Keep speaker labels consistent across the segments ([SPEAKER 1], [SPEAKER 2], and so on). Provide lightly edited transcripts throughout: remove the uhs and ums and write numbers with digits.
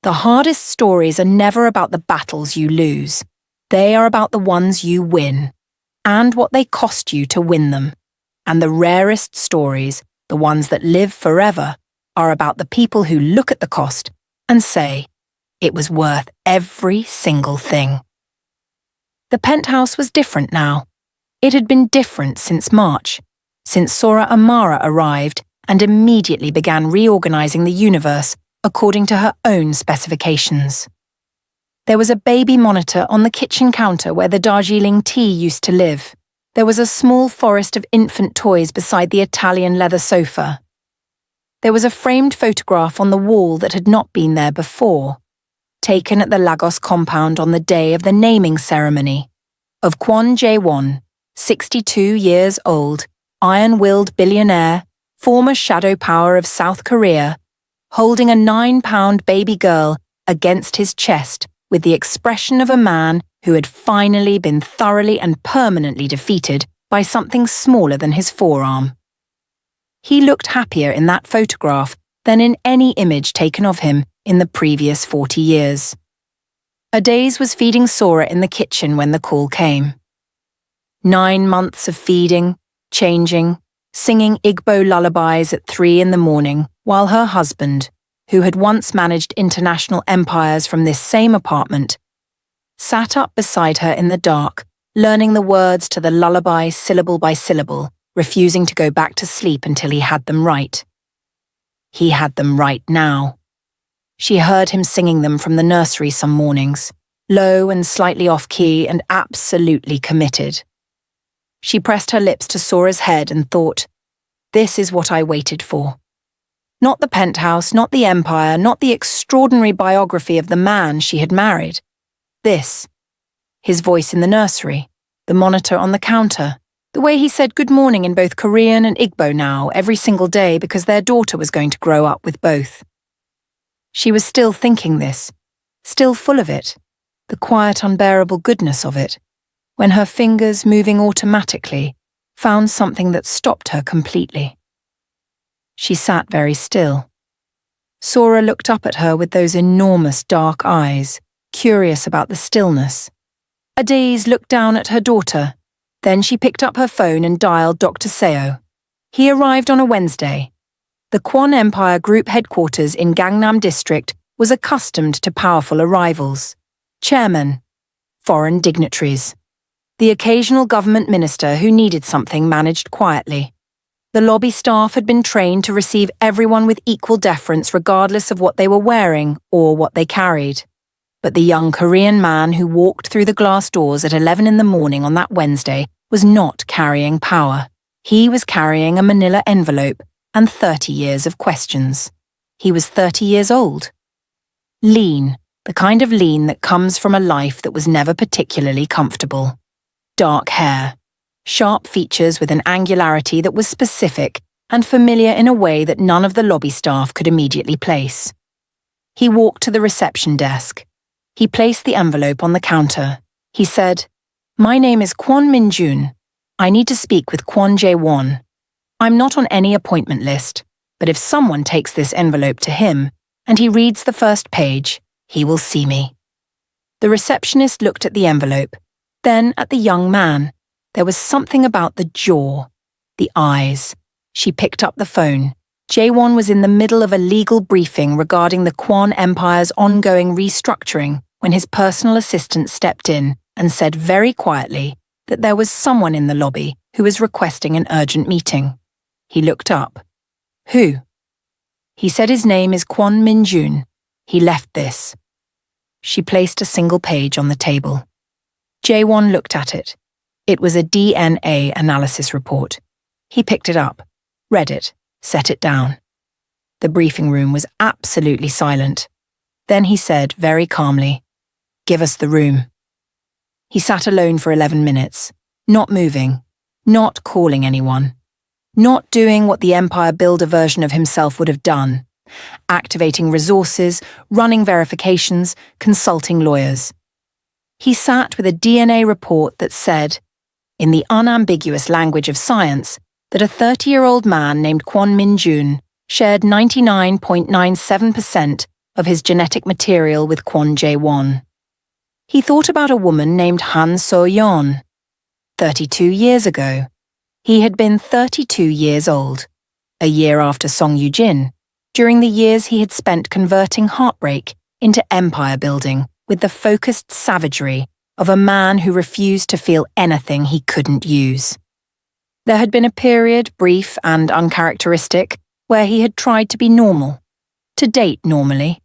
[SPEAKER 1] The hardest stories are never about the battles you lose. They are about the ones you win, and what they cost you to win them. And the rarest stories, the ones that live forever, are about the people who look at the cost and say, it was worth every single thing. The penthouse was different now. It had been different since March, since Sora Amara arrived and immediately began reorganizing the universe according to her own specifications. There was a baby monitor on the kitchen counter where the Darjeeling tea used to live. There was a small forest of infant toys beside the Italian leather sofa. There was a framed photograph on the wall that had not been there before, taken at the Lagos compound on the day of the naming ceremony, of KWON Jae-won, 62 years old, iron-willed billionaire, former shadow power of South Korea, holding a 9-pound baby girl against his chest with the expression of a man who had finally been thoroughly and permanently defeated by something smaller than his forearm. He looked happier in that photograph than in any image taken of him in the previous 40 years. Adise was feeding Sora in the kitchen when the call came. 9 months of feeding, changing, singing Igbo lullabies at 3 in the morning, while her husband, who had once managed international empires from this same apartment, sat up beside her in the dark, learning the words to the lullaby syllable by syllable, refusing to go back to sleep until he had them right. He had them right now. She heard him singing them from the nursery some mornings, low and slightly off-key and absolutely committed. She pressed her lips to Sora's head and thought, this is what I waited for. Not the penthouse, not the empire, not the extraordinary biography of the man she had married. This. His voice in the nursery, the monitor on the counter, the way he said good morning in both Korean and Igbo now every single day because their daughter was going to grow up with both. She was still thinking this, still full of it, the quiet, unbearable goodness of it, when her fingers, moving automatically, found something that stopped her completely. She sat very still. Sora looked up at her with those enormous dark eyes, curious about the stillness. Adise looked down at her daughter. Then she picked up her phone and dialed Dr. Seo. He arrived on a Wednesday. The KWON Empire Group headquarters in Gangnam District was accustomed to powerful arrivals. Chairmen, foreign dignitaries. The occasional government minister who needed something managed quietly. The lobby staff had been trained to receive everyone with equal deference regardless of what they were wearing or what they carried. But the young Korean man who walked through the glass doors at 11 in the morning on that Wednesday was not carrying power. He was carrying a manila envelope and 30 years of questions. He was 30 years old. Lean, the kind of lean that comes from a life that was never particularly comfortable. Dark hair. Sharp features with an angularity that was specific and familiar in a way that none of the lobby staff could immediately place. He walked to the reception desk. He placed the envelope on the counter. He said, "My name is KWON Minjun. I need to speak with KWON Jae-won. I'm not on any appointment list, but if someone takes this envelope to him and he reads the first page, he will see me." The receptionist looked at the envelope, then at the young man. There was something about the jaw, the eyes. She picked up the phone. Jae-won was in the middle of a legal briefing regarding the KWON Empire's ongoing restructuring when his personal assistant stepped in and said very quietly that there was someone in the lobby who was requesting an urgent meeting. He looked up. Who? He said his name is KWON Minjun. He left this. She placed a single page on the table. Jae-won looked at it. It was a DNA analysis report. He picked it up, read it, set it down. The briefing room was absolutely silent. Then he said very calmly, "Give us the room." He sat alone for 11 minutes, not moving, not calling anyone, not doing what the Empire Builder version of himself would have done, activating resources, running verifications, consulting lawyers. He sat with a DNA report that said, in the unambiguous language of science, that a 30-year-old man named KWON Minjun shared 99.97% of his genetic material with KWON Jae-won. He thought about a woman named Han So-yeon. 32 years ago, he had been 32 years old, a year after Song Yoo-jin, during the years he had spent converting Heartbreak into empire building with the focused savagery of a man who refused to feel anything he couldn't use. There had been a period, brief and uncharacteristic, where he had tried to be normal, to date normally,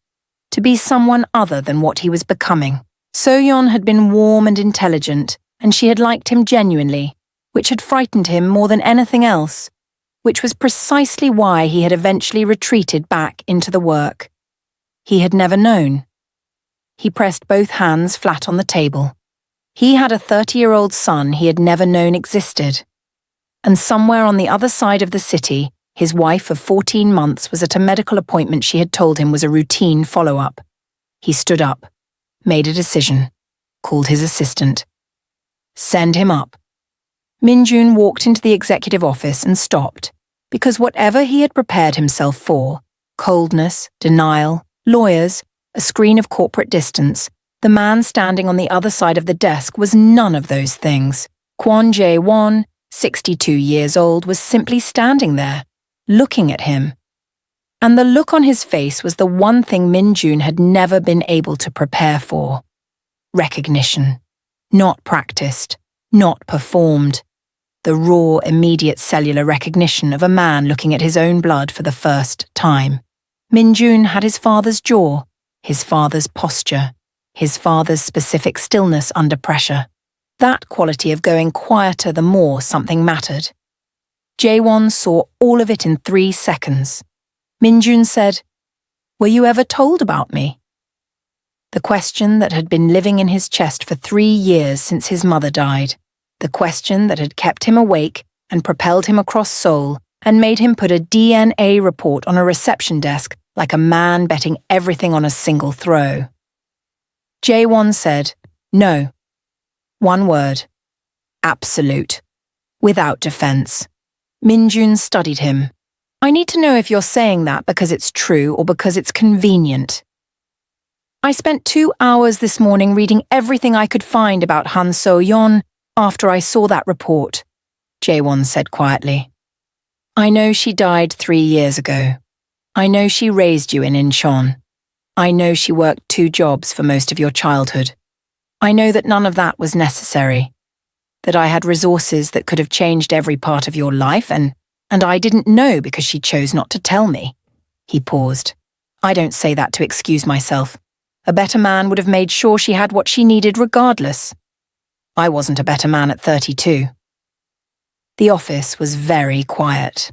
[SPEAKER 1] to be someone other than what he was becoming. So-yeon had been warm and intelligent, and she had liked him genuinely, which had frightened him more than anything else, which was precisely why he had eventually retreated back into the work. He had never known. He pressed both hands flat on the table. He had a 30-year-old son he had never known existed. And somewhere on the other side of the city, his wife of 14 months was at a medical appointment she had told him was a routine follow-up. He stood up, made a decision, called his assistant. Send him up. Minjun walked into the executive office and stopped, because whatever he had prepared himself for, coldness, denial, lawyers, a screen of corporate distance, the man standing on the other side of the desk was none of those things. KWON Jae-won, 62 years old, was simply standing there, looking at him. And the look on his face was the one thing Minjun had never been able to prepare for. Recognition. Not practiced, not performed. The raw, immediate cellular recognition of a man looking at his own blood for the first time. Minjun had his father's jaw, his father's posture, his father's specific stillness under pressure. That quality of going quieter the more something mattered. Jae-won saw all of it in 3 seconds. Minjun said, "Were you ever told about me?" The question that had been living in his chest for 3 years since his mother died. The question that had kept him awake and propelled him across Seoul and made him put a DNA report on a reception desk like a man betting everything on a single throw. Jae-won said, "No." One word. Absolute. Without defense. Minjun studied him. "I need to know if you're saying that because it's true or because it's convenient." "I spent 2 hours this morning reading everything I could find about Han So-yeon after I saw that report," Jae-won said quietly. "I know she died 3 years ago. I know she raised you in Incheon. I know she worked 2 jobs for most of your childhood. I know that none of that was necessary. That I had resources that could have changed every part of your life, and I didn't know because she chose not to tell me." He paused. "I don't say that to excuse myself. A better man would have made sure she had what she needed regardless. I wasn't a better man at 32. The office was very quiet.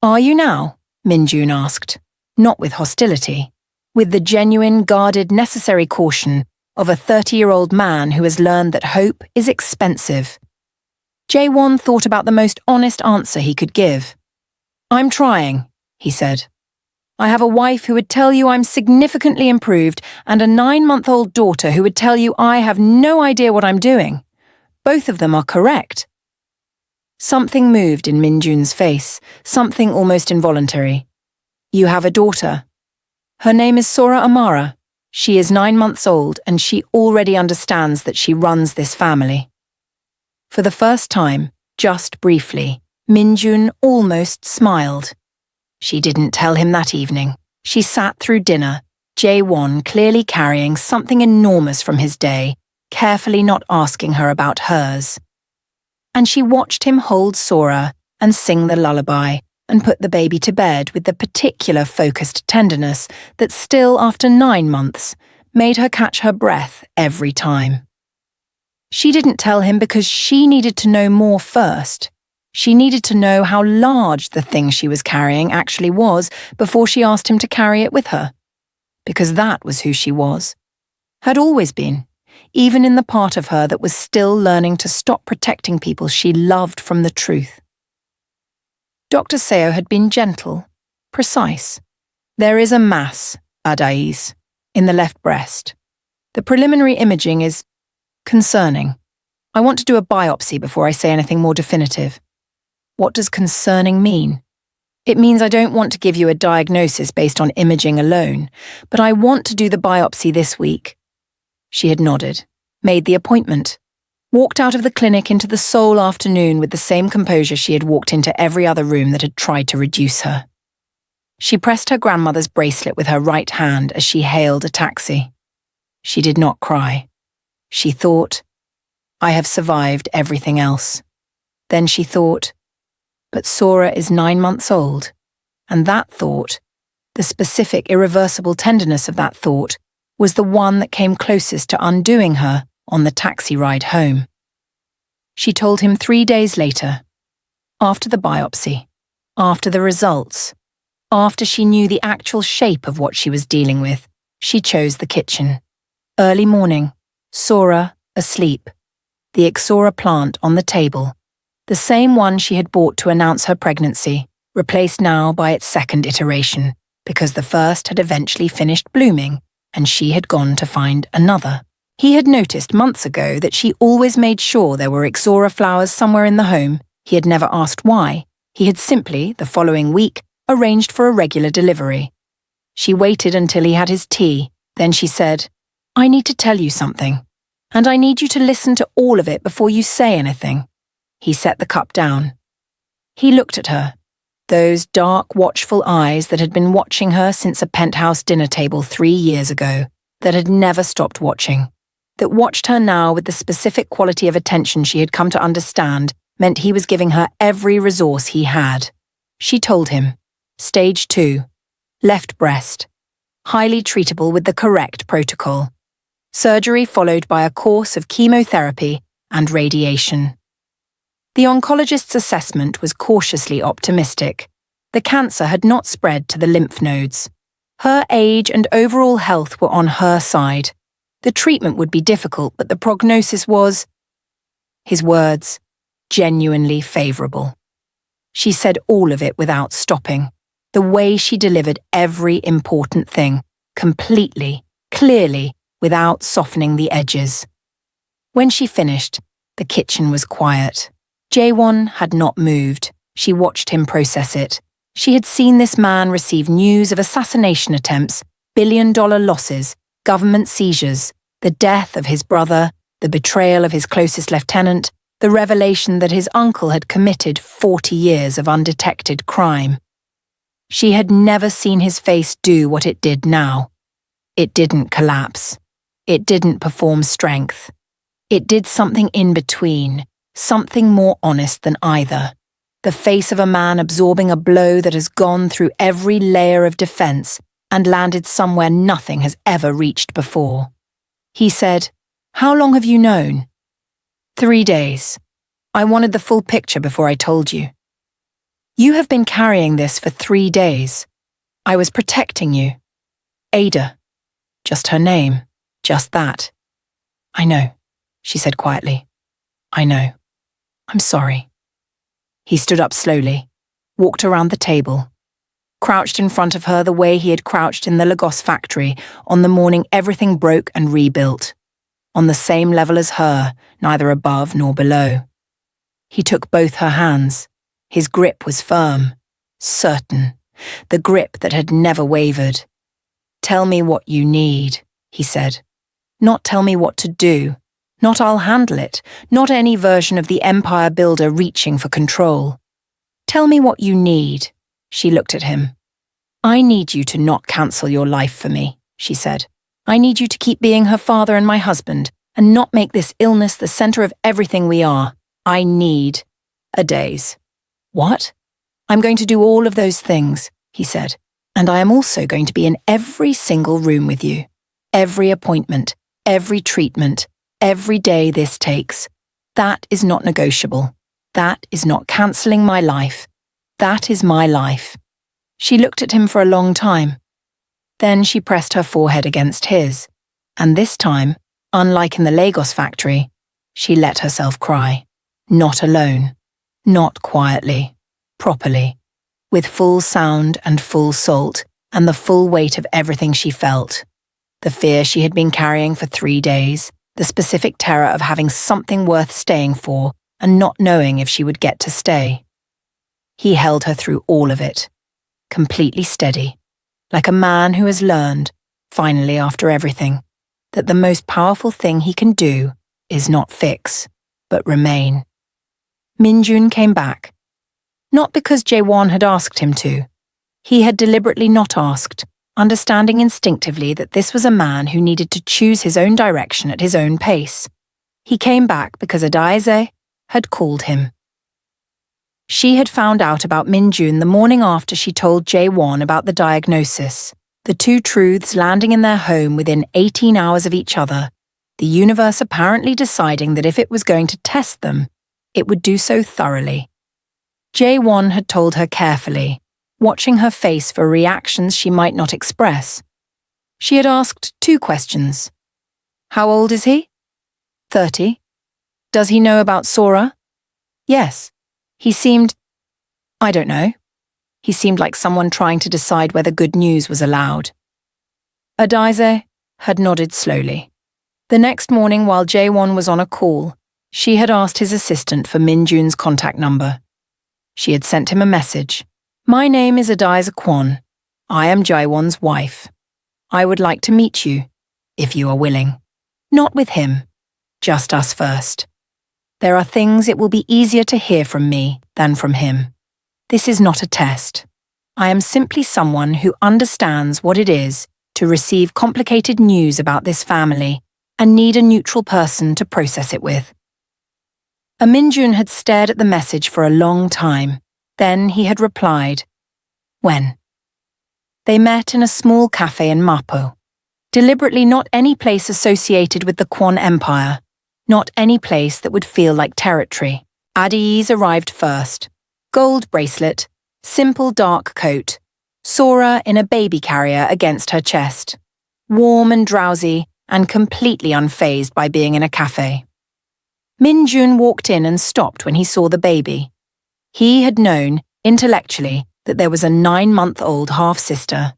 [SPEAKER 1] "Are you now?" Minjun asked, not with hostility, with the genuine, guarded, necessary caution of a 30-year-old man who has learned that hope is expensive. Jae-won thought about the most honest answer he could give. "I'm trying," he said. "I have a wife who would tell you I'm significantly improved and a 9-month-old daughter who would tell you I have no idea what I'm doing. Both of them are correct." Something moved in Minjun's face, something almost involuntary. "You have a daughter. Her name is Sora Amara. She is 9 months old and she already understands that she runs this family." For the first time, just briefly, Minjun almost smiled. She didn't tell him that evening. She sat through dinner, Jae-won clearly carrying something enormous from his day, carefully not asking her about hers. And she watched him hold Sora and sing the lullaby and put the baby to bed with the particular focused tenderness that still, after 9 months, made her catch her breath every time. She didn't tell him because she needed to know more first. She needed to know how large the thing she was carrying actually was before she asked him to carry it with her. Because that was who she was. Had always been, even in the part of her that was still learning to stop protecting people she loved from the truth. Dr. Seo had been gentle, precise. "There is a mass, Adise, in the left breast. The preliminary imaging is concerning. I want to do a biopsy before I say anything more definitive." "What does concerning mean?" It means I don't want to give you a diagnosis based on imaging alone, but I want to do the biopsy this week. She had nodded, made the appointment, walked out of the clinic into the sole afternoon with the same composure she had walked into every other room that had tried to reduce her. She pressed her grandmother's bracelet with her right hand as she hailed a taxi. She did not cry. She thought, I have survived everything else. Then she thought, but Sora is 9 months old, and that thought, the specific, irreversible tenderness of that thought, was the one that came closest to undoing her on the taxi ride home. She told him 3 days later, after the biopsy, after the results, after she knew the actual shape of what she was dealing with, she chose the kitchen. Early morning, Sora asleep, the Ixora plant on the table, the same one she had bought to announce her pregnancy, replaced now by its second iteration, because the first had eventually finished blooming and she had gone to find another. He had noticed months ago that she always made sure there were Ixora flowers somewhere in the home. He had never asked why. He had simply, the following week, arranged for a regular delivery. She waited until he had his tea, then she said, I need to tell you something, and I need you to listen to all of it before you say anything. He set the cup down. He looked at her, those dark, watchful eyes that had been watching her since a penthouse dinner table 3 years ago, that had never stopped watching, that watched her now with the specific quality of attention she had come to understand meant he was giving her every resource he had. She told him, Stage 2, left breast, highly treatable with the correct protocol. Surgery followed by a course of chemotherapy and radiation. The oncologist's assessment was cautiously optimistic. The cancer had not spread to the lymph nodes. Her age and overall health were on her side. The treatment would be difficult, but the prognosis was, his words, genuinely favourable. She said all of it without stopping, the way she delivered every important thing, completely, clearly, without softening the edges. When she finished, the kitchen was quiet. Jae-won had not moved. She watched him process it. She had seen this man receive news of assassination attempts, billion-dollar losses, government seizures, the death of his brother, the betrayal of his closest lieutenant, the revelation that his uncle had committed 40 years of undetected crime. She had never seen his face do what it did now. It didn't collapse. It didn't perform strength. It did something in between, something more honest than either. The face of a man absorbing a blow that has gone through every layer of defense and landed somewhere nothing has ever reached before. He said, How long have you known? 3 days. I wanted the full picture before I told you. You have been carrying this for 3 days. I was protecting you. Ada. Just her name. Just that. I know, she said quietly. I know. I'm sorry. He stood up slowly, walked around the table, crouched in front of her the way he had crouched in the Lagos factory on the morning everything broke and rebuilt, on the same level as her, neither above nor below. He took both her hands. His grip was firm, certain, the grip that had never wavered. Tell me what you need, he said. Not tell me what to do. Not I'll handle it, not any version of the empire builder reaching for control. Tell me what you need, she looked at him. I need you to not cancel your life for me, she said. I need you to keep being her father and my husband, and not make this illness the center of everything we are. I need Adaeze. What? I'm going to do all of those things, he said, and I am also going to be in every single room with you. Every appointment, every treatment, every day this takes. That is not negotiable. That is not cancelling my life. That is my life. She looked at him for a long time. Then she pressed her forehead against his, and this time, unlike in the Lagos factory, she let herself cry. Not alone. Not quietly. Properly. With full sound and full salt, and the full weight of everything she felt. The fear she had been carrying for 3 days, the specific terror of having something worth staying for and not knowing if she would get to stay. He held her through all of it, completely steady, like a man who has learned, finally after everything, that the most powerful thing he can do is not fix, but remain. Minjun came back. Not because Jae-won had asked him to. He had deliberately not asked, understanding instinctively that this was a man who needed to choose his own direction at his own pace. He came back because Adise had called him. She had found out about Minjun the morning after she told Jae-won about the diagnosis, the two truths landing in their home within 18 hours of each other, the universe apparently deciding that if it was going to test them, it would do so thoroughly. Jae-won had told her carefully, watching her face for reactions she might not express. She had asked 2 questions. How old is he? 30. Does he know about Sora? Yes. He seemed, I don't know. He seemed like someone trying to decide whether good news was allowed. Adise had nodded slowly. The next morning while Jae-won was on a call, she had asked his assistant for Minjun's contact number. She had sent him a message. My name is Adaeze KWON. I am Jae-won's wife. I would like to meet you, if you are willing. Not with him, just us first. There are things it will be easier to hear from me than from him. This is not a test. I am simply someone who understands what it is to receive complicated news about this family and need a neutral person to process it with. Minjun had stared at the message for a long time. Then he had replied, when? They met in a small cafe in Mapo. Deliberately not any place associated with the KWON Empire, not any place that would feel like territory. Adise arrived first. Gold bracelet, simple dark coat, Sora in a baby carrier against her chest. Warm and drowsy and completely unfazed by being in a cafe. Minjun walked in and stopped when he saw the baby. He had known, intellectually, that there was a 9-month-old half-sister.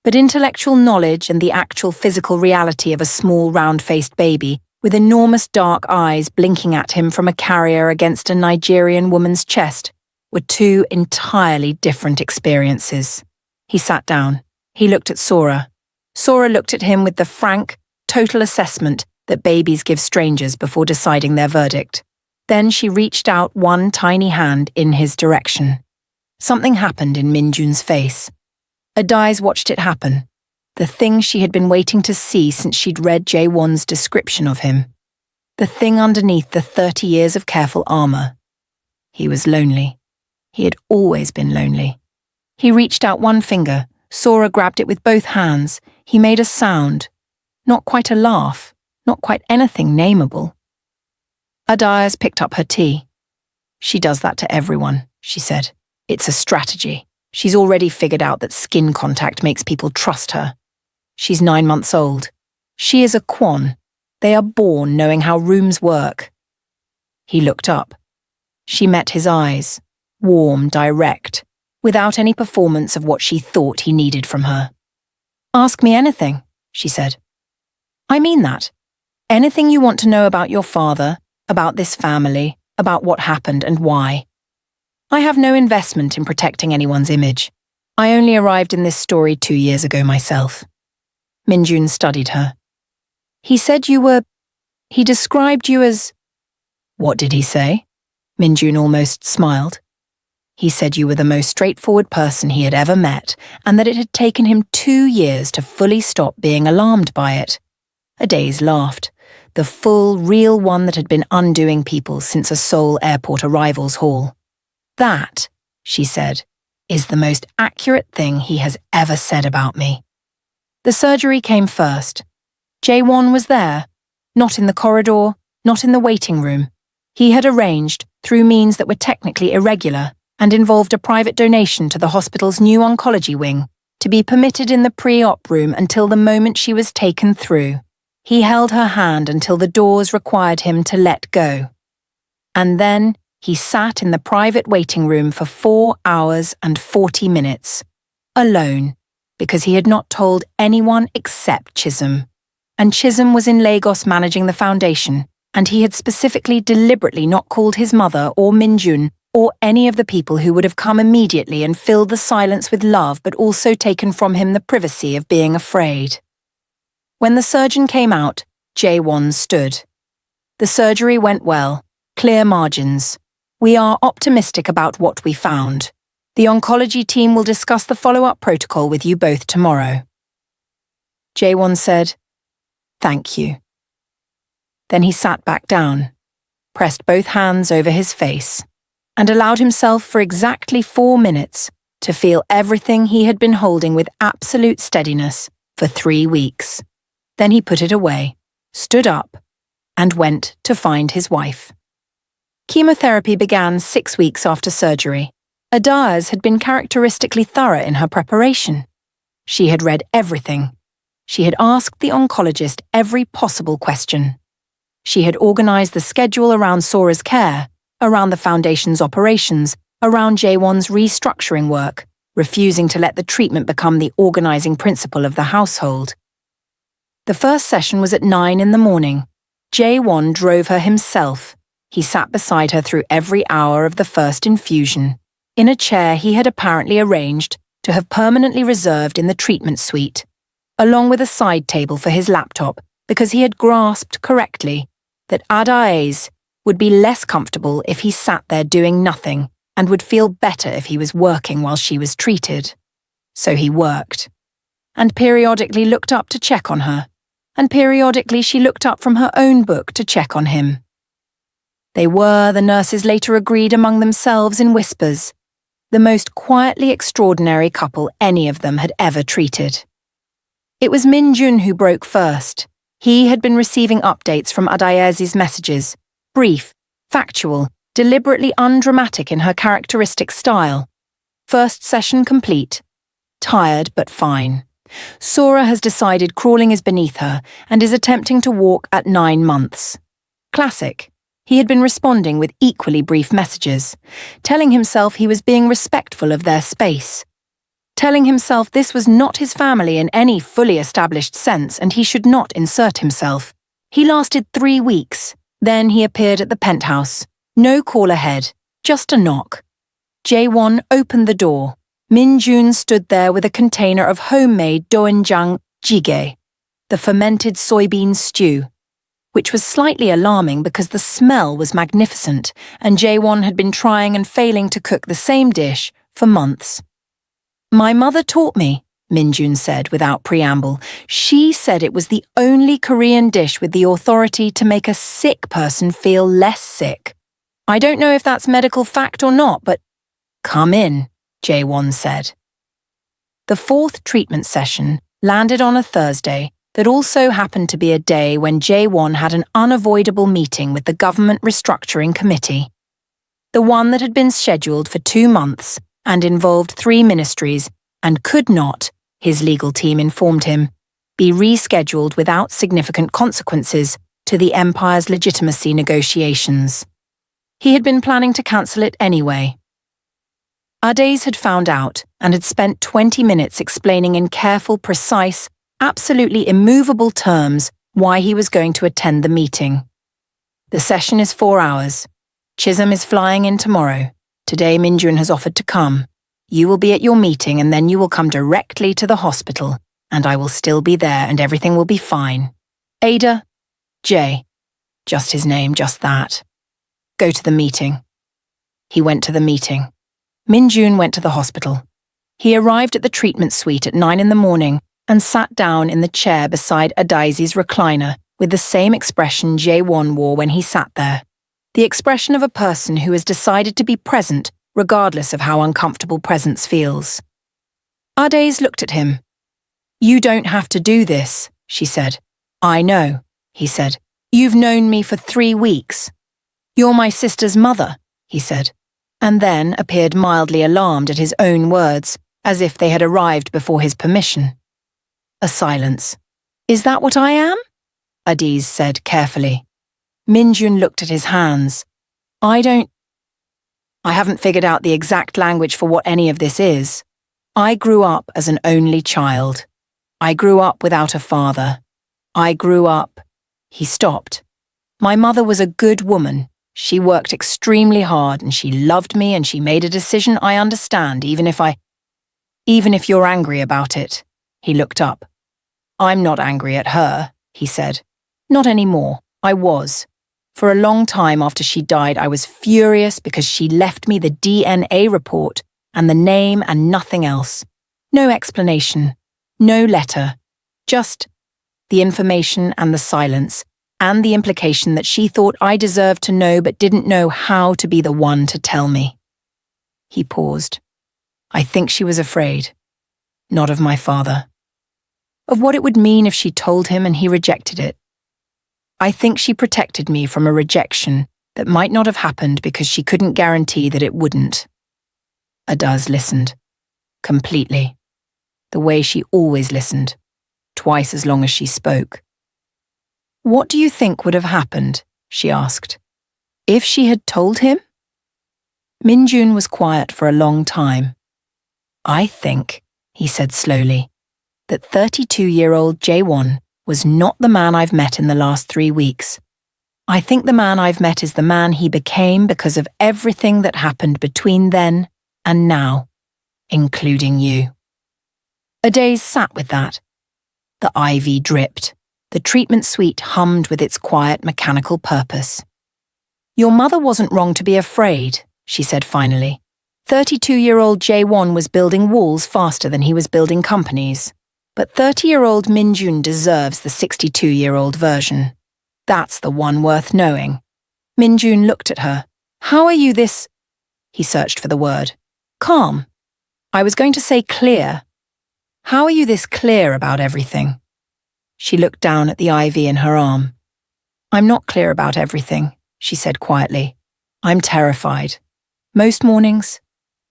[SPEAKER 1] But intellectual knowledge and the actual physical reality of a small round-faced baby with enormous dark eyes blinking at him from a carrier against a Nigerian woman's chest were 2 entirely different experiences. He sat down. He looked at Sora. Sora looked at him with the frank, total assessment that babies give strangers before deciding their verdict. Then she reached out one tiny hand in his direction. Something happened in Minjun's face. Adise watched it happen, the thing she had been waiting to see since she'd read Jae-won's description of him. The thing underneath the 30 years of careful armor. He was lonely. He had always been lonely. He reached out one finger. Sora grabbed it with both hands. He made a sound. Not quite a laugh. Not quite anything nameable. Adise picked up her tea. She does that to everyone, she said. It's a strategy. She's already figured out that skin contact makes people trust her. She's 9 months old. She is a KWON. They are born knowing how rooms work. He looked up. She met his eyes, warm, direct, without any performance of what she thought he needed from her. Ask me anything, she said. I mean that. Anything you want to know about your father, about this family, about what happened and why. I have no investment in protecting anyone's image. I only arrived in this story 2 years ago myself. Minjun studied her. He said you were... He described you as... What did he say? Minjun almost smiled. He said you were the most straightforward person he had ever met and that it had taken him 2 years to fully stop being alarmed by it. Adise laughed. The full, real one that had been undoing people since a Seoul airport arrivals hall. That, she said, is the most accurate thing he has ever said about me. The surgery came first. Jae-won was there, not in the corridor, not in the waiting room. He had arranged, through means that were technically irregular and involved a private donation to the hospital's new oncology wing, to be permitted in the pre-op room until the moment she was taken through. He held her hand until the doors required him to let go. And then he sat in the private waiting room for 4 hours and 40 minutes, alone, because he had not told anyone except Chisom. And Chisom was in Lagos managing the foundation, and he had specifically deliberately not called his mother or Minjun or any of the people who would have come immediately and filled the silence with love but also taken from him the privacy of being afraid. When the surgeon came out, Jae-won stood. The surgery went well, clear margins. We are optimistic about what we found. The oncology team will discuss the follow-up protocol with you both tomorrow. Jae-won said, "Thank you." Then he sat back down, pressed both hands over his face, and allowed himself for exactly 4 minutes to feel everything he had been holding with absolute steadiness for 3 weeks. Then he put it away, stood up, and went to find his wife. Chemotherapy began 6 weeks after surgery. Adise had been characteristically thorough in her preparation. She had read everything. She had asked the oncologist every possible question. She had organized the schedule around Sora's care, around the foundation's operations, around Jae-won's restructuring work, refusing to let the treatment become the organizing principle of the household. The first session was at 9 in the morning. Jae-won drove her himself. He sat beside her through every hour of the first infusion, in a chair he had apparently arranged to have permanently reserved in the treatment suite, along with a side table for his laptop, because he had grasped correctly that Adaeze would be less comfortable if he sat there doing nothing and would feel better if he was working while she was treated. So he worked, and periodically looked up to check on her, and periodically she looked up from her own book to check on him. They were, the nurses later agreed among themselves in whispers, the most quietly extraordinary couple any of them had ever treated. It was Minjun who broke first. He had been receiving updates from Adaeze's messages, brief, factual, deliberately undramatic in her characteristic style. First session complete. Tired but fine. Sora has decided crawling is beneath her and is attempting to walk at 9 months. Classic. He had been responding with equally brief messages, telling himself he was being respectful of their space, telling himself this was not his family in any fully established sense and he should not insert himself. He lasted 3 weeks. Then he appeared at the penthouse. No call ahead, just a knock. Jae-won opened the door. Minjun stood there with a container of homemade doenjang jjigae, the fermented soybean stew, which was slightly alarming because the smell was magnificent and Jae-won had been trying and failing to cook the same dish for months. "My mother taught me," Minjun said without preamble. She said it was the only Korean dish with the authority to make a sick person feel less sick. "I don't know if that's medical fact or not, but—" "Come in," Jae-won said. The 4th treatment session landed on a Thursday that also happened to be a day when Jae-won had an unavoidable meeting with the government restructuring committee. The one that had been scheduled for 2 months and involved 3 ministries and could not, his legal team informed him, be rescheduled without significant consequences to the empire's legitimacy negotiations. He had been planning to cancel it anyway. Adise had found out and had spent 20 minutes explaining in careful, precise, absolutely immovable terms why he was going to attend the meeting. "The session is 4 hours. Chisom is flying in tomorrow. Today Minjun has offered to come. You will be at your meeting and then you will come directly to the hospital, and I will still be there and everything will be fine. Ada, Jay." Just his name, just that. "Go to the meeting." He went to the meeting. Minjun went to the hospital. He arrived at the treatment suite at 9 in the morning and sat down in the chair beside Adaeze's recliner with the same expression Jae-won wore when he sat there. The expression of a person who has decided to be present regardless of how uncomfortable presence feels. Adaeze looked at him. "You don't have to do this," she said. "I know," he said. "You've known me for 3 weeks. You're my sister's mother," he said, and then appeared mildly alarmed at his own words, as if they had arrived before his permission. A silence. "Is that what I am?" Adise said carefully. Minjun looked at his hands. I haven't figured out the exact language for what any of this is. I grew up as an only child. I grew up without a father. I grew up—" He stopped. "My mother was a good woman. She worked extremely hard and she loved me and she made a decision I understand, even if you're angry about it. He looked up. I'm not angry at her, he said. Not anymore. I was. For a long time after she died, I was furious because she left me the DNA report and the name and nothing else. No explanation. No letter. Just the information and the silence, and the implication that she thought I deserved to know but didn't know how to be the one to tell me. He paused. I think she was afraid. Not of my father. Of what it would mean if she told him and he rejected it. I think she protected me from a rejection that might not have happened because she couldn't guarantee that it wouldn't. Adise listened. Completely. The way she always listened. Twice as long as she spoke. What do you think would have happened? She asked. If she had told him? Minjun was quiet for a long time. I think, he said slowly, that 32-year-old Jae-won was not the man I've met in the last 3 weeks. I think the man I've met is the man he became because of everything that happened between then and now, including you. Adise sat with that. The IV dripped. The treatment suite hummed with its quiet mechanical purpose. Your mother wasn't wrong to be afraid, she said finally. 32-year-old Jae-won was building walls faster than he was building companies. But 30-year-old Minjun deserves the 62-year-old version. That's the one worth knowing. Minjun looked at her. How are you this... He searched for the word. Calm. I was going to say clear. How are you this clear about everything? She looked down at the IV in her arm. I'm not clear about everything, she said quietly. I'm terrified. Most mornings,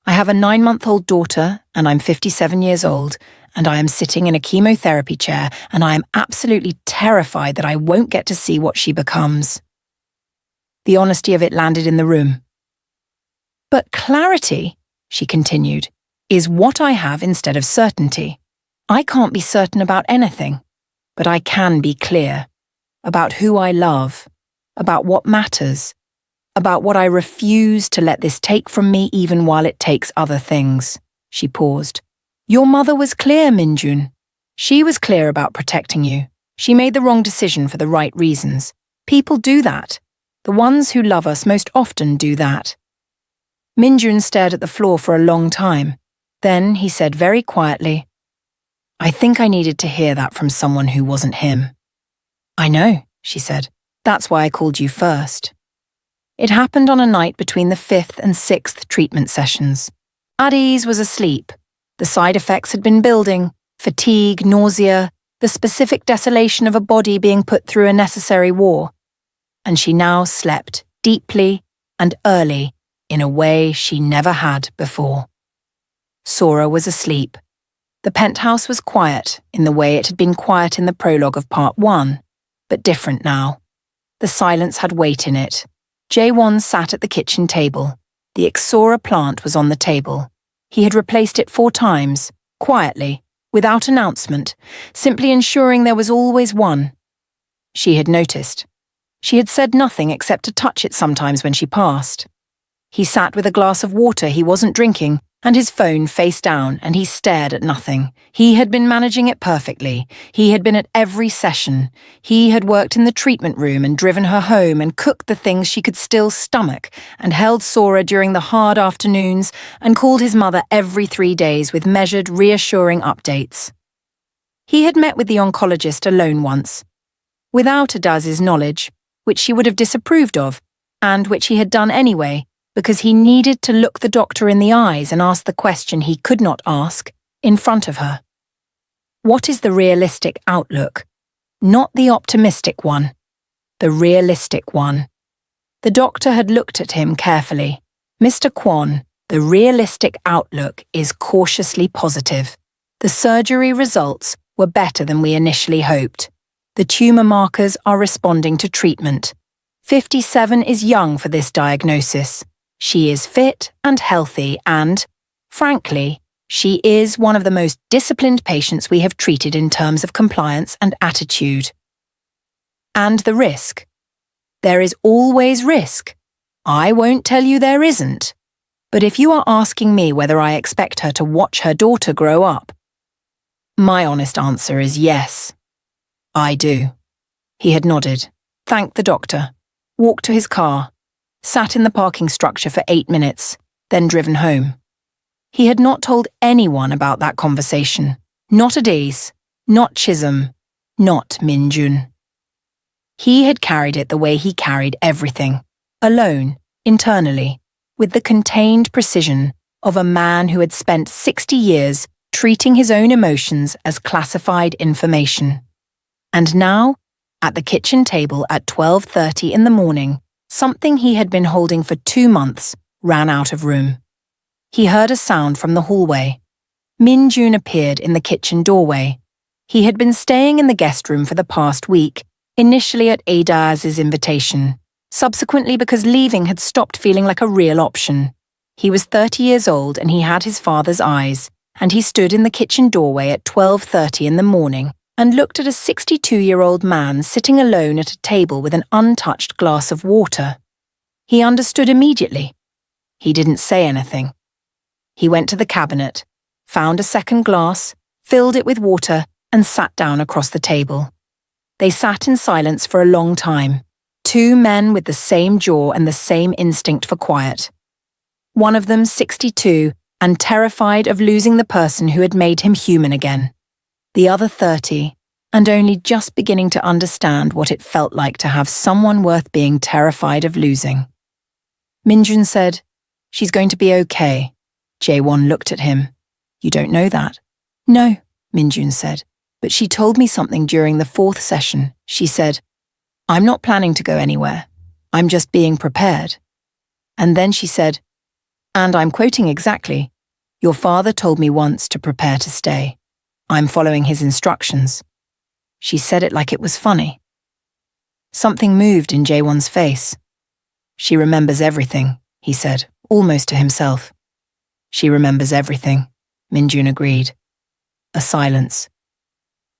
[SPEAKER 1] I have a 9-month-old daughter and I'm 57 years old and I am sitting in a chemotherapy chair and I am absolutely terrified that I won't get to see what she becomes. The honesty of it landed in the room. But clarity, she continued, is what I have instead of certainty. I can't be certain about anything, but I can be clear about who I love, about what matters, about what I refuse to let this take from me even while it takes other things. She paused. Your mother was clear, Minjun. She was clear about protecting you. She made the wrong decision for the right reasons. People do that. The ones who love us most often do that. Minjun stared at the floor for a long time. Then he said very quietly, I think I needed to hear that from someone who wasn't him. I know, she said. That's why I called you first. It happened on a night between the 5th and 6th treatment sessions. Adise was asleep. The side effects had been building, fatigue, nausea, the specific desolation of a body being put through a necessary war. And she now slept deeply and early in a way she never had before. Sora was asleep. The penthouse was quiet in the way it had been quiet in the prologue of Part 1, but different now. The silence had weight in it. Jae-won sat at the kitchen table. The Ixora plant was on the table. He had replaced it 4 times, quietly, without announcement, simply ensuring there was always one. She had noticed. She had said nothing except to touch it sometimes when she passed. He sat with a glass of water he wasn't drinking, and his phone face down, and he stared at nothing. He had been managing it perfectly. He had been at every session. He had worked in the treatment room and driven her home and cooked the things she could still stomach and held Sora during the hard afternoons and called his mother every 3 days with measured, reassuring updates. He had met with the oncologist alone once, without Adaze's knowledge, which she would have disapproved of, and which he had done anyway, because he needed to look the doctor in the eyes and ask the question he could not ask in front of her. What is the realistic outlook? Not the optimistic one, the realistic one. The doctor had looked at him carefully. Mr. KWON, the realistic outlook is cautiously positive. The surgery results were better than we initially hoped. The tumour markers are responding to treatment. 57 is young for this diagnosis. She is fit and healthy and, frankly, she is one of the most disciplined patients we have treated in terms of compliance and attitude. And the risk. There is always risk. I won't tell you there isn't. But if you are asking me whether I expect her to watch her daughter grow up, my honest answer is yes. I do. He had nodded, thanked the doctor, walked to his car, sat in the parking structure for 8 minutes, then driven home. He had not told anyone about that conversation. Not Adise, not Chisom, not Minjun. He had carried it the way he carried everything, alone, internally, with the contained precision of a man who had spent 60 years treating his own emotions as classified information. And now, at the kitchen table at 12:30 in the morning, something he had been holding for 2 months ran out of room. He heard a sound from the hallway. Minjun appeared in the kitchen doorway. He had been staying in the guest room for the past week, initially at Adaze's invitation, subsequently because leaving had stopped feeling like a real option. He was 30 years old and he had his father's eyes, and he stood in the kitchen doorway at 12:30 in the morning and looked at a 62-year-old man sitting alone at a table with an untouched glass of water. He understood immediately. He didn't say anything. He went to the cabinet, found a second glass, filled it with water, and sat down across the table. They sat in silence for a long time, 2 men with the same jaw and the same instinct for quiet. One of them 62 and terrified of losing the person who had made him human again. The other 30, and only just beginning to understand what it felt like to have someone worth being terrified of losing. Minjun said, "She's going to be okay." Jae-won looked at him. "You don't know that?" "No," Minjun said, "but she told me something during the 4th session. She said, 'I'm not planning to go anywhere. I'm just being prepared.' And then she said, and I'm quoting exactly, 'Your father told me once to prepare to stay. I'm following his instructions.'" She said it like it was funny. Something moved in Jae-won's face. "She remembers everything," he said, almost to himself. "She remembers everything," Minjun agreed. A silence.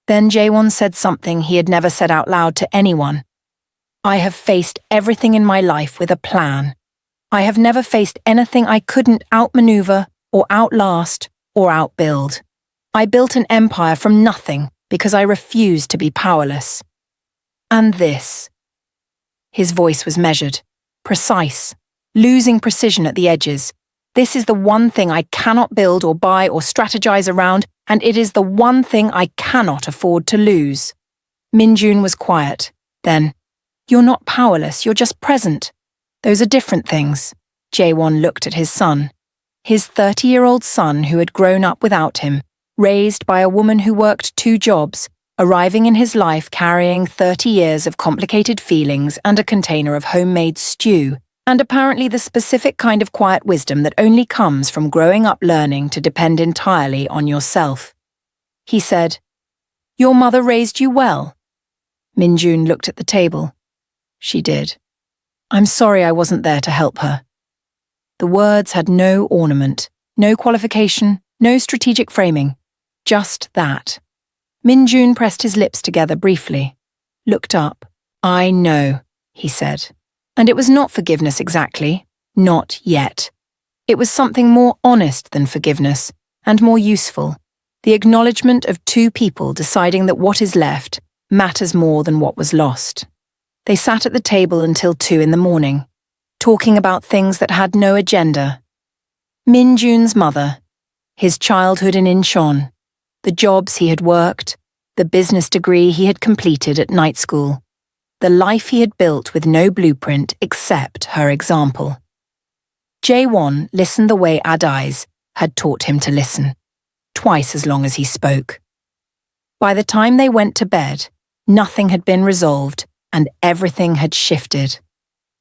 [SPEAKER 1] Then Jae-won said something he had never said out loud to anyone. "I have faced everything in my life with a plan. I have never faced anything I couldn't outmaneuver or outlast or outbuild. I built an empire from nothing because I refused to be powerless. And this." His voice was measured, precise, losing precision at the edges. "This is the one thing I cannot build or buy or strategize around, and it is the one thing I cannot afford to lose." Minjun was quiet. Then, "You're not powerless, you're just present. Those are different things." Jae-won looked at his son. His 30-year-old son who had grown up without him, raised by a woman who worked 2 jobs, arriving in his life carrying 30 years of complicated feelings and a container of homemade stew, and apparently the specific kind of quiet wisdom that only comes from growing up learning to depend entirely on yourself. He said, "Your mother raised you well." Minjun looked at the table. "She did. I'm sorry I wasn't there to help her." The words had no ornament, no qualification, no strategic framing. Just that. Minjun pressed his lips together briefly, looked up. "I know," he said. And it was not forgiveness exactly, not yet. It was something more honest than forgiveness, and more useful. The acknowledgement of 2 people deciding that what is left matters more than what was lost. They sat at the table until 2 in the morning, talking about things that had no agenda. Minjun's mother, his childhood in Incheon, the jobs he had worked, the business degree he had completed at night school, the life he had built with no blueprint except her example. Jae-won listened the way Adise had taught him to listen, twice as long as he spoke. By the time they went to bed, nothing had been resolved and everything had shifted.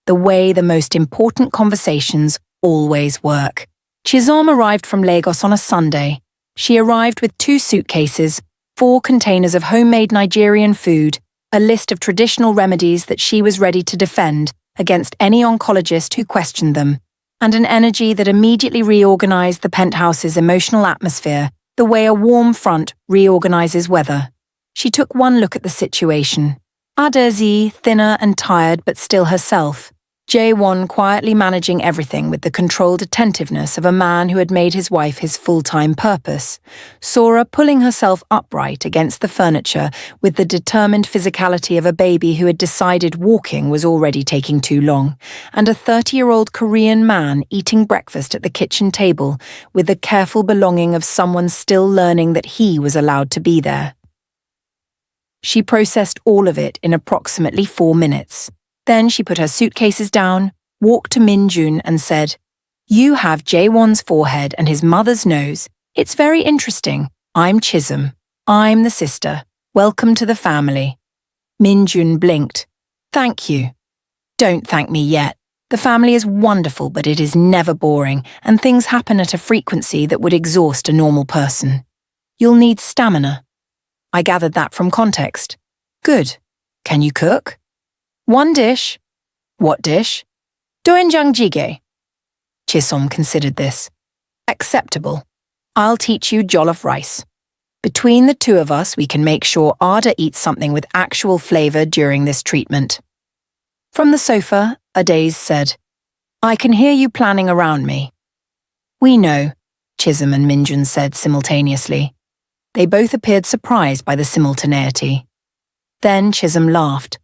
[SPEAKER 1] The way the most important conversations always work. Chisom arrived from Lagos on a Sunday. She arrived with 2 suitcases, 4 containers of homemade Nigerian food, a list of traditional remedies that she was ready to defend against any oncologist who questioned them, and an energy that immediately reorganized the penthouse's emotional atmosphere the way a warm front reorganizes weather. She took one look at the situation. Adaeze, thinner and tired but still herself. Jae-won quietly managing everything with the controlled attentiveness of a man who had made his wife his full-time purpose, Sora pulling herself upright against the furniture with the determined physicality of a baby who had decided walking was already taking too long, and a 30-year-old Korean man eating breakfast at the kitchen table with the careful belonging of someone still learning that he was allowed to be there. She processed all of it in approximately 4 minutes. Then she put her suitcases down, walked to Minjun and said, "You have Jae-won's forehead and his mother's nose. It's very interesting. I'm Chisom. I'm the sister. Welcome to the family." Minjun blinked. "Thank you." "Don't thank me yet. The family is wonderful, but it is never boring, and things happen at a frequency that would exhaust a normal person. You'll need stamina." I gathered that from context. "Good. Can you cook?" "One dish." "What dish?" "Doenjang jjigae." Chisom considered this. "Acceptable. I'll teach you jollof rice. Between the two of us, we can make sure Ada eats something with actual flavour during this treatment." From the sofa, Adise said, "I can hear you planning around me." "We know," Chisom and Minjun said simultaneously. They both appeared surprised by the simultaneity. Then Chisom laughed.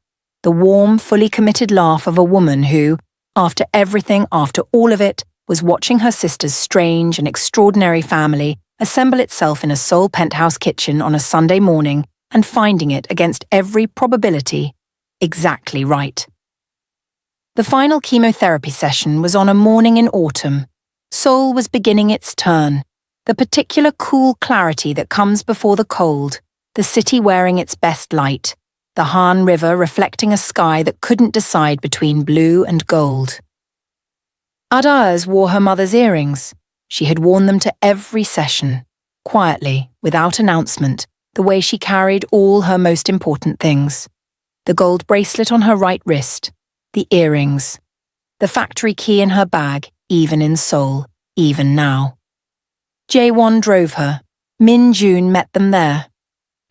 [SPEAKER 1] The warm, fully committed laugh of a woman who, after everything, after all of it, was watching her sister's strange and extraordinary family assemble itself in a Seoul penthouse kitchen on a Sunday morning and finding it, against every probability, exactly right. The final chemotherapy session was on a morning in autumn. Seoul was beginning its turn, the particular cool clarity that comes before the cold, the city wearing its best light, the Han River reflecting a sky that couldn't decide between blue and gold. Adaeze wore her mother's earrings. She had worn them to every session, quietly, without announcement, the way she carried all her most important things. The gold bracelet on her right wrist, the earrings, the factory key in her bag, even in Seoul, even now. Jae-won drove her. Minjun met them there.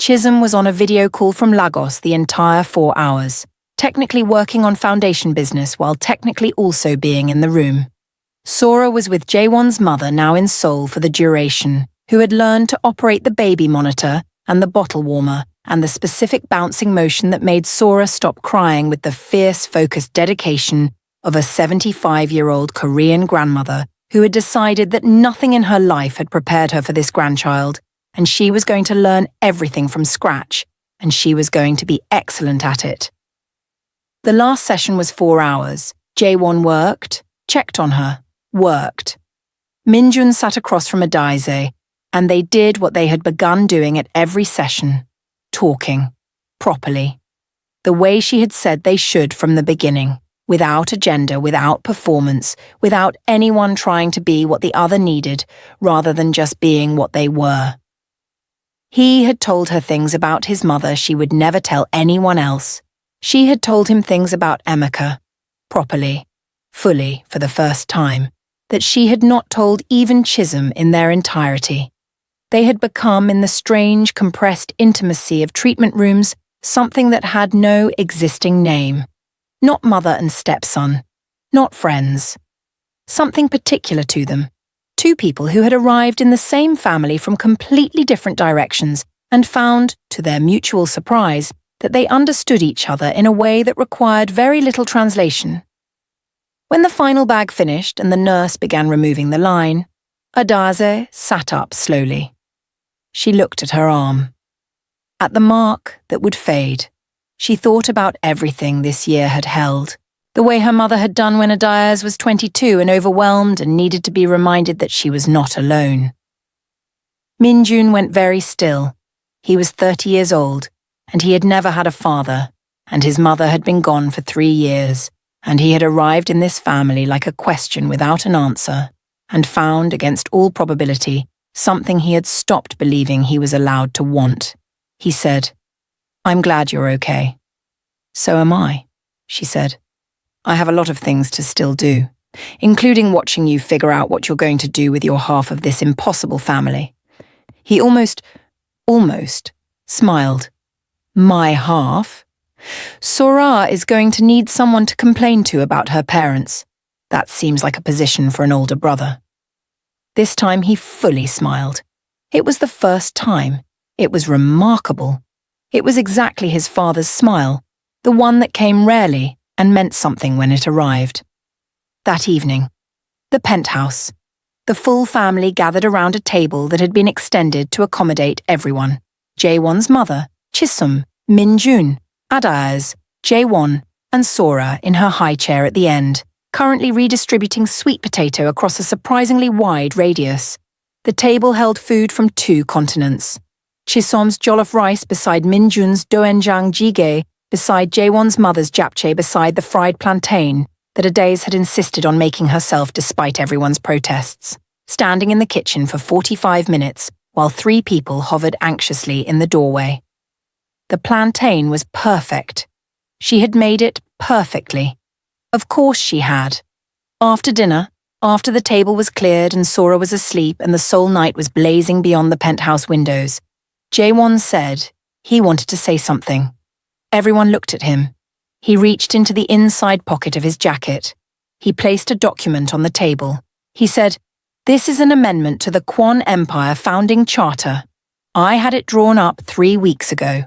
[SPEAKER 1] Chisom was on a video call from Lagos the entire 4 hours, technically working on foundation business while technically also being in the room. Sora was with Jae-won's mother now in Seoul for the duration, who had learned to operate the baby monitor and the bottle warmer and the specific bouncing motion that made Sora stop crying with the fierce, focused dedication of a 75-year-old Korean grandmother who had decided that nothing in her life had prepared her for this grandchild, and she was going to learn everything from scratch, and she was going to be excellent at it. The last session was 4 hours. Jae-won worked, checked on her, worked. Minjun sat across from Adise, and they did what they had begun doing at every session, talking, properly, the way she had said they should from the beginning, without agenda, without performance, without anyone trying to be what the other needed, rather than just being what they were. He had told her things about his mother she would never tell anyone else. She had told him things about Emeka, properly, fully, for the first time, that she had not told even Chisom in their entirety. They had become, in the strange, compressed intimacy of treatment rooms, something that had no existing name. Not mother and stepson, not friends. Something particular to them. Two people who had arrived in the same family from completely different directions and found, to their mutual surprise, that they understood each other in a way that required very little translation. When the final bag finished and the nurse began removing the line, Adise sat up slowly. She looked at her arm. At the mark that would fade, she thought about everything this year had held. The way her mother had done when Adaeze was 22 and overwhelmed and needed to be reminded that she was not alone. Minjun went very still. He was 30 years old, and he had never had a father, and his mother had been gone for 3 years, and he had arrived in this family like a question without an answer, and found, against all probability, something he had stopped believing he was allowed to want. He said, "I'm glad you're okay." "So am I," she said. "I have a lot of things to still do, including watching you figure out what you're going to do with your half of this impossible family." He almost smiled. "My half?" Sora is going to need someone to complain to about her parents. That seems like a position for an older brother. This time he fully smiled. It was the first time. It was remarkable. It was exactly his father's smile, the one that came rarely and meant something when it arrived. That evening, the penthouse. The full family gathered around a table that had been extended to accommodate everyone. Jae-won's mother, Chisom, Minjun, Adaeze, Jae-won, and Sora in her high chair at the end, currently redistributing sweet potato across a surprisingly wide radius. The table held food from 2 continents. Chisom's jollof rice beside Minjun's doenjang jjigae, beside Jae-won's mother's japchae beside the fried plantain that Adise had insisted on making herself despite everyone's protests, standing in the kitchen for 45 minutes while 3 people hovered anxiously in the doorway. The plantain was perfect. She had made it perfectly. Of course she had. After dinner, after the table was cleared and Sora was asleep and the Seoul night was blazing beyond the penthouse windows, Jae-won said he wanted to say something. Everyone looked at him. He reached into the inside pocket of his jacket. He placed a document on the table. He said, "This is an amendment to the KWON Empire Founding Charter. I had it drawn up 3 weeks ago."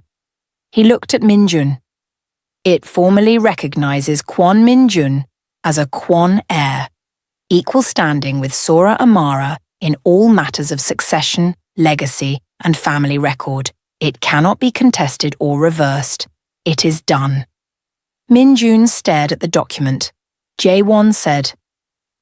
[SPEAKER 1] He looked at Minjun. "It formally recognizes KWON Minjun as a KWON heir, equal standing with Sora Amara in all matters of succession, legacy, and family record. It cannot be contested or reversed. It is done." Minjun stared at the document. Jae-won said,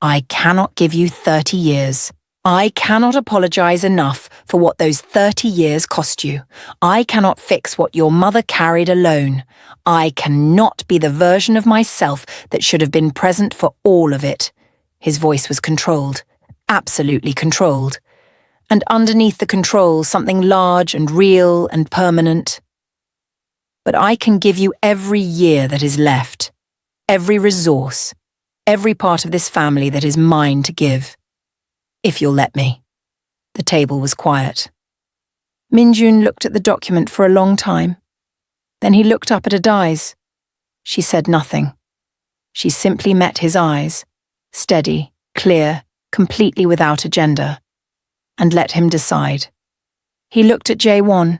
[SPEAKER 1] "I cannot give you 30 years. I cannot apologize enough for what those 30 years cost you. I cannot fix what your mother carried alone. I cannot be the version of myself that should have been present for all of it." His voice was controlled, absolutely controlled. And underneath the control, something large and real and permanent. "But I can give you every year that is left, every resource, every part of this family that is mine to give. If you'll let me." The table was quiet. Minjun looked at the document for a long time. Then he looked up at Adise. She said nothing. She simply met his eyes, steady, clear, completely without agenda, and let him decide. He looked at Jae-won.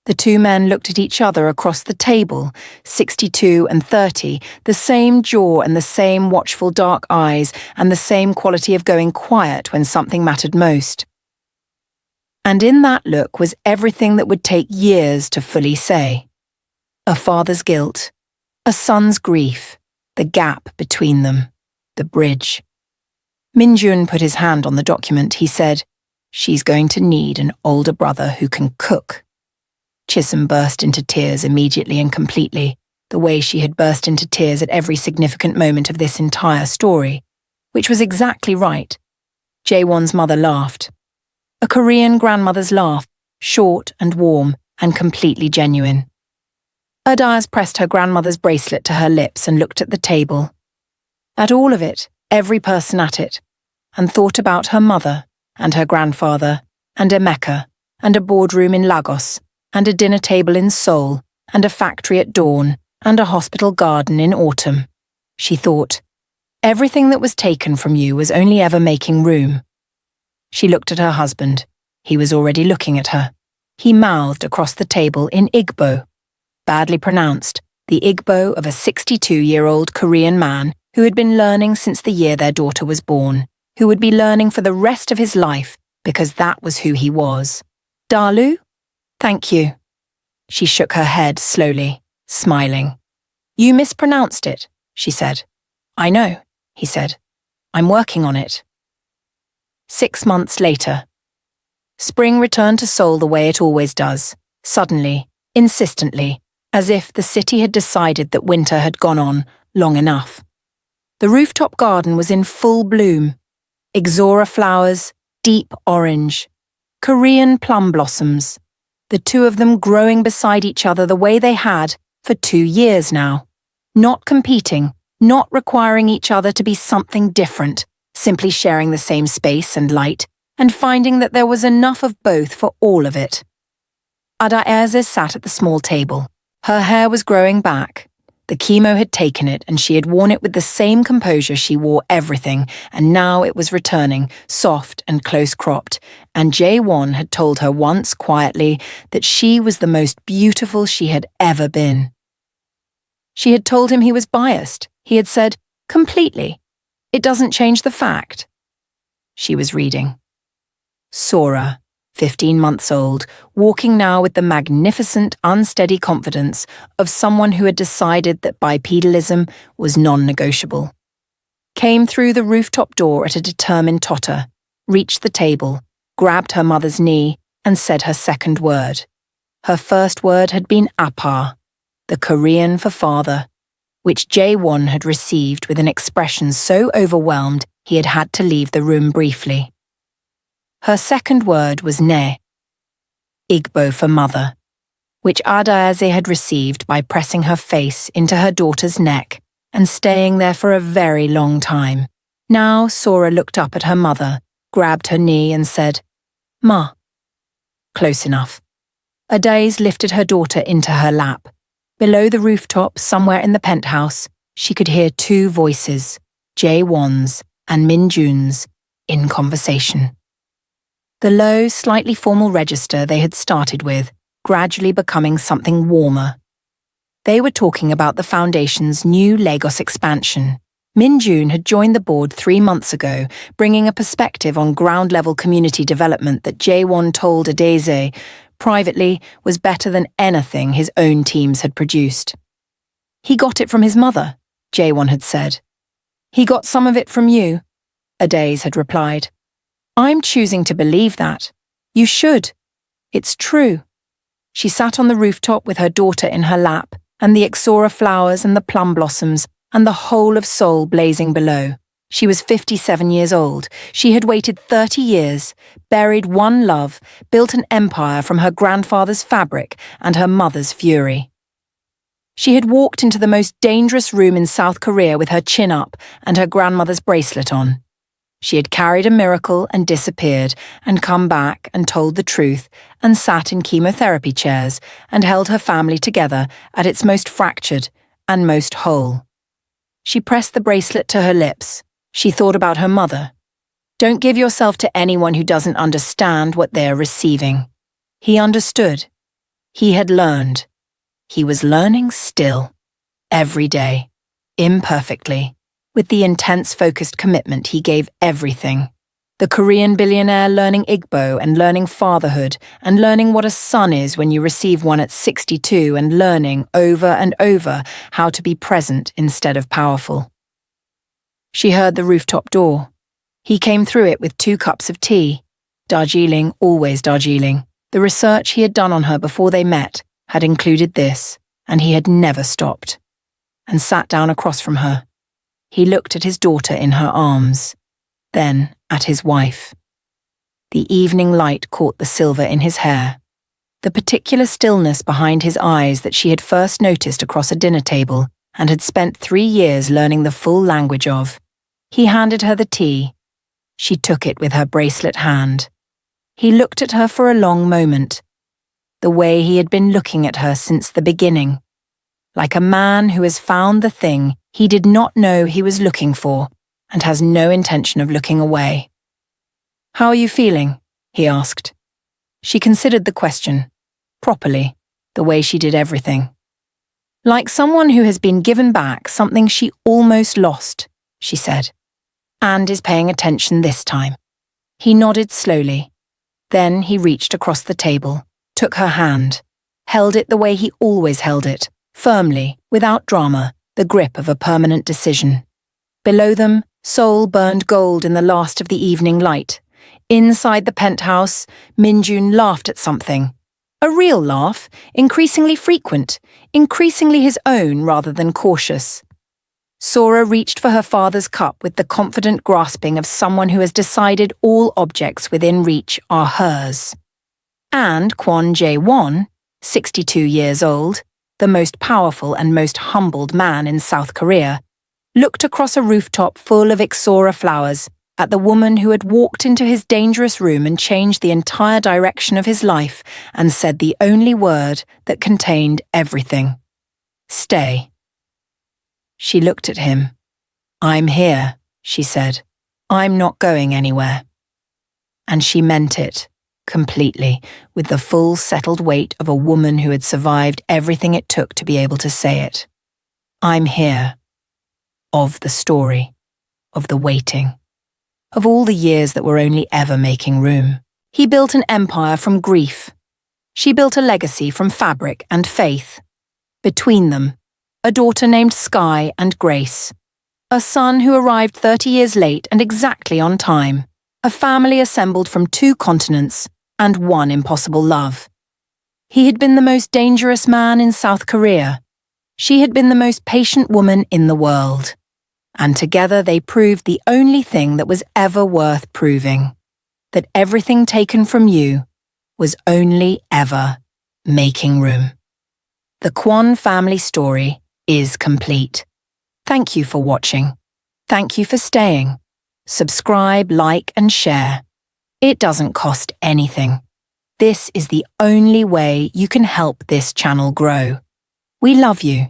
[SPEAKER 1] The 2 men looked at each other across the table, 62 and 30, the same jaw and the same watchful dark eyes and the same quality of going quiet when something mattered most. And in that look was everything that would take years to fully say. A father's guilt, a son's grief, the gap between them, the bridge. Minjun put his hand on the document. He said, "She's going to need an older brother who can cook." Chisom burst into tears immediately and completely, the way she had burst into tears at every significant moment of this entire story, which was exactly right. Jae-won's mother laughed. A Korean grandmother's laugh, short and warm and completely genuine. Adise pressed her grandmother's bracelet to her lips and looked at the table. At all of it, every person at it, and thought about her mother and her grandfather and Emeka and a boardroom in Lagos and a dinner table in Seoul and a factory at dawn and a hospital garden in autumn. She thought, everything that was taken from you was only ever making room. She looked at her husband. He was already looking at her. He mouthed across the table in Igbo, badly pronounced, the Igbo of a 62-year-old Korean man who had been learning since the year their daughter was born, who would be learning for the rest of his life because that was who he was. "Dalu? Thank you." She shook her head slowly, smiling. "You mispronounced it," she said. "I know," he said. "I'm working on it." 6 months later. Spring returned to Seoul the way it always does, suddenly, insistently, as if the city had decided that winter had gone on long enough. The rooftop garden was in full bloom. Ixora flowers, deep orange. Korean plum blossoms. The 2 of them growing beside each other the way they had for 2 years now. Not competing, not requiring each other to be something different, simply sharing the same space and light, and finding that there was enough of both for all of it. Adaeze sat at the small table, Her hair was growing back. The chemo had taken it and she had worn it with the same composure she wore everything, and now it was returning, soft and close-cropped, and Jae-won had told her once quietly that she was the most beautiful she had ever been. She had told him he was biased. He had said, "Completely. It doesn't change the fact." She was reading. Sora, 15 months old, walking now with the magnificent, unsteady confidence of someone who had decided that bipedalism was non-negotiable. Came through the rooftop door at a determined totter, reached the table, grabbed her mother's knee, and said her second word. Her first word had been Appa, the Korean for father, which Jae-won had received with an expression so overwhelmed he had had to leave the room briefly. Her second word was Ne, Igbo for mother, which Adaeze had received by pressing her face into her daughter's neck and staying there for a very long time. Now Sora looked up at her mother, grabbed her knee and said, "Ma." Close enough. Adise lifted her daughter into her lap. Below the rooftop, somewhere in the penthouse, she could hear two voices, Jae-won's and Minjun's, in conversation. The low, slightly formal register they had started with, gradually becoming something warmer. They were talking about the Foundation's new Lagos expansion. Minjun had joined the board 3 months ago, bringing a perspective on ground-level community development that Jae-won told Adise, privately, was better than anything his own teams had produced. "He got it from his mother," Jae-won had said. "He got some of it from you," Adise had replied. "I'm choosing to believe that. You should. It's true." She sat on the rooftop with her daughter in her lap, and the ixora flowers and the plum blossoms, and the whole of Seoul blazing below. She was 57 years old. She had waited 30 years, buried one love, built an empire from her grandfather's fabric and her mother's fury. She had walked into the most dangerous room in South Korea with her chin up and her grandmother's bracelet on. She had carried a miracle and disappeared and come back and told the truth and sat in chemotherapy chairs and held her family together at its most fractured and most whole. She pressed the bracelet to her lips. She thought about her mother. Don't give yourself to anyone who doesn't understand what they are receiving. He understood. He had learned. He was learning still. Every day. Imperfectly. With the intense focused commitment he gave everything. The Korean billionaire learning Igbo and learning fatherhood and learning what a son is when you receive one at 62 and learning over and over how to be present instead of powerful. She heard the rooftop door. He came through it with 2 cups of tea. Darjeeling, always Darjeeling. The research he had done on her before they met had included this, and he had never stopped. And sat down across from her. He looked at his daughter in her arms, then at his wife. The evening light caught the silver in his hair, the particular stillness behind his eyes that she had first noticed across a dinner table and had spent 3 years learning the full language of. He handed her the tea. She took it with her bracelet hand. He looked at her for a long moment, the way he had been looking at her since the beginning, like a man who has found the thing he did not know he was looking for and has no intention of looking away. "How are you feeling?" he asked. She considered the question, properly, the way she did everything. "Like someone who has been given back something she almost lost," she said, "and is paying attention this time." He nodded slowly. Then he reached across the table, took her hand, held it the way he always held it, firmly, without drama, the grip of a permanent decision. Below them, Seoul burned gold in the last of the evening light. Inside the penthouse, Minjun laughed at something. A real laugh, increasingly frequent, increasingly his own rather than cautious. Sora reached for her father's cup with the confident grasping of someone who has decided all objects within reach are hers. And KWON Jae-won, 62 years old, the most powerful and most humbled man in South Korea, looked across a rooftop full of ixora flowers at the woman who had walked into his dangerous room and changed the entire direction of his life and said the only word that contained everything. Stay. She looked at him. I'm here, she said. I'm not going anywhere. And she meant it, completely, with the full settled weight of a woman who had survived everything it took to be able to say it. I'm here. Of the story. Of the waiting. Of all the years that were only ever making room. He built an empire from grief. She built a legacy from fabric and faith. Between them, a daughter named Sky and Grace. A son who arrived 30 years late and exactly on time. A family assembled from 2 continents and 1 impossible love. He had been the most dangerous man in South Korea. She had been the most patient woman in the world. And together they proved the only thing that was ever worth proving. That everything taken from you was only ever making room. The KWON family story is complete. Thank you for watching. Thank you for staying. Subscribe, like, and share. It doesn't cost anything. This is the only way you can help this channel grow. We love you.